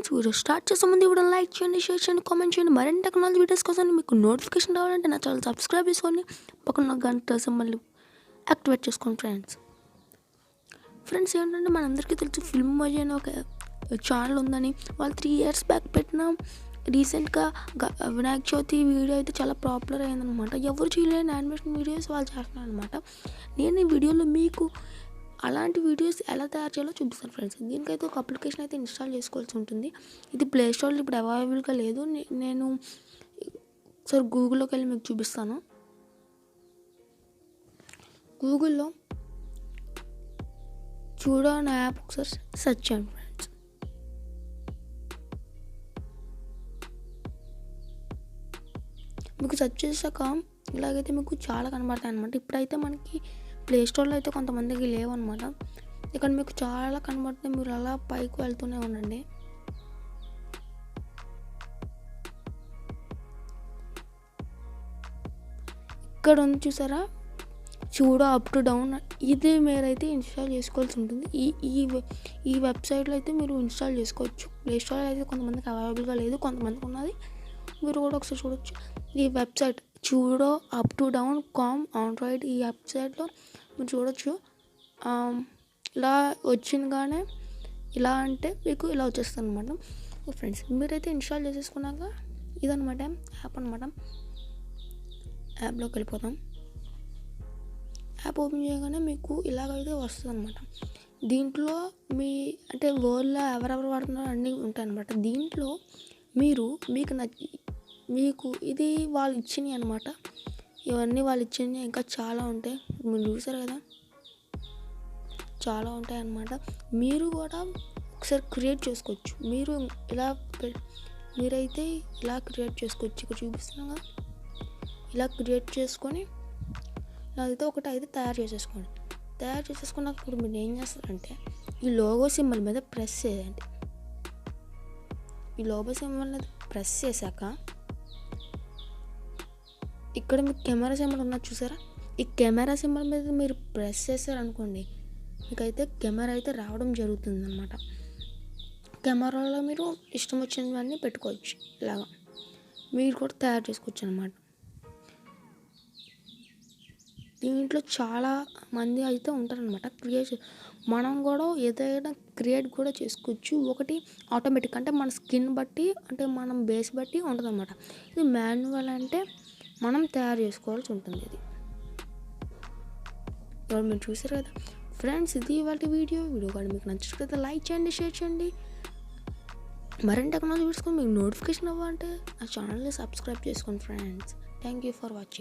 Friends video start చేసే ముందు video like చేయండి, షేర్ చేయండి, కామెంట్ చేయండి. మరిన్ని టెక్నాలజీ వీడియోస్ కోసం మీకు నోటిఫికేషన్ రావాలంటే నా ఛానల్ సబ్స్క్రైబ్ చేసుకొని పక్కన గంట సింబల్ యాక్టివేట్ చేసుకోండి ఫ్రెండ్స్ ఏంటంటే మనందరికీ తెలుసు ఫిల్మోజీ అనే ఒక ఛానల్ ఉందని. వాళ్ళు 3 years బ్యాక్ పెట్టిన రీసెంట్గా వినాయక చవితి వీడియో అయితే చాలా పాపులర్ అయిందనమాట. ఎవరు చేయలేని యానిమేషన్ వీడియోస్ వాళ్ళు చేస్తున్నారు అనమాట. నేను ఈ వీడియోలో మీకు అలాంటి వీడియోస్ ఎలా తయారు చేయాలో చూపిస్తాను ఫ్రెండ్స్. దీనికైతే ఒక అప్లికేషన్ అయితే ఇన్స్టాల్ చేసుకోవాల్సి ఉంటుంది. ఇది ప్లే స్టోర్లో ఇప్పుడు అవైలబుల్గా లేదు. నేను ఒకసారి గూగుల్లోకి వెళ్ళి మీకు చూపిస్తాను. గూగుల్లో చూడని యాప్ ఒకసారి సెర్చ్ చేయండి ఫ్రెండ్స్. మీకు సెర్చ్ చేశాక ఇలాగైతే మీకు చాలా కనబడతాయి అనమాట. ఇప్పుడైతే మనకి ప్లే స్టోర్లో అయితే కొంతమందికి లేవన్నమాట. ఇక్కడ మీకు చాలా కనబడితే మీరు అలా పైకి వెళ్తూనే ఉండండి. ఇక్కడ ఉంది చూసారా, చూడ అప్ టు డౌన్. ఇది మీరైతే ఇన్స్టాల్ చేసుకోవాల్సి ఉంటుంది. ఈ వెబ్సైట్లో అయితే మీరు ఇన్స్టాల్ చేసుకోవచ్చు. ప్లే స్టోర్లో అయితే కొంతమందికి అవైలబుల్గా లేదు, కొంతమందికి ఉన్నది. మీరు కూడా ఒకసారి చూడవచ్చు. ఈ వెబ్సైట్ చూడో up to down com android. ఈ వెబ్సైట్లో మీరు చూడొచ్చు. ఇలా వచ్చినగానే ఇలా అంటే మీకు ఇలా వచ్చేస్తుంది అనమాట. ఫ్రెండ్స్ మీరైతే ఇన్స్టాల్ చేసేసుకున్నాక ఇదనమాట యాప్ అనమాట. యాప్లోకి వెళ్ళిపోతాం. యాప్ ఓపెన్ చేయగానే మీకు ఇలాగైతే వస్తుంది అనమాట. దీంట్లో మీ అంటే వరల్డ్లో ఎవరెవరు వాడుతున్నారో అన్నీ ఉంటాయి అనమాట. దీంట్లో మీకు ఇది వాళ్ళు ఇచ్చినాయి అనమాట. ఇవన్నీ వాళ్ళు ఇచ్చినాయి. ఇంకా చాలా ఉంటాయి, మీరు చూసారు కదా, చాలా ఉంటాయి అన్నమాట. మీరు కూడా ఒకసారి క్రియేట్ చేసుకోవచ్చు. మీరైతే ఇలా క్రియేట్ చేసుకోవచ్చు. ఇక్కడ చూపిస్తున్నాం కదా, ఇలా క్రియేట్ చేసుకొని అయితే ఒకటి అయితే తయారు చేసేసుకోండి. తయారు చేసేసుకున్నాక ఇప్పుడు మీరు ఏం చేస్తారంటే ఈ లోగో సింబల్ మీద ప్రెస్ చేయండి. ఈ లోగో సింబల్ మీద ప్రెస్ చేశాక ఇక్కడ మీకు కెమెరా సింబల్ ఉన్నది చూసారా, ఈ కెమెరా సింబల్ మీద మీరు ప్రెస్ చేశారనుకోండి, మీకైతే కెమెరా అయితే రావడం జరుగుతుంది అనమాట. కెమెరాలో మీరు ఇష్టం వచ్చినవన్నీ పెట్టుకోవచ్చు. ఇలాగా మీరు కూడా తయారు చేసుకోవచ్చు అనమాట. దీంట్లో చాలా మంది అయితే ఉంటారనమాట. మనం కూడా ఏదైనా క్రియేట్ కూడా చేసుకోవచ్చు. ఒకటి ఆటోమేటిక్ అంటే మన స్కిన్ బట్టి, అంటే మనం బేస్ బట్టి ఉంటుంది అనమాట. ఇది మాన్యువల్ అంటే మనం తయారు చేసుకోవాల్సి ఉంటుంది. ఇది ఇప్పుడు మీరు చూసారు కదా ఫ్రెండ్స్, ఇది ఇవాళ వీడియో కానీ మీకు నచ్చినట్లయితే లైక్ చేయండి, షేర్ చేయండి. మరిన్ని టెక్నాలజీ వీడియోస్ మీకు నోటిఫికేషన్ అవ్వాలంటే నా ఛానల్ని సబ్స్క్రైబ్ చేసుకోండి friends. Thank you for watching.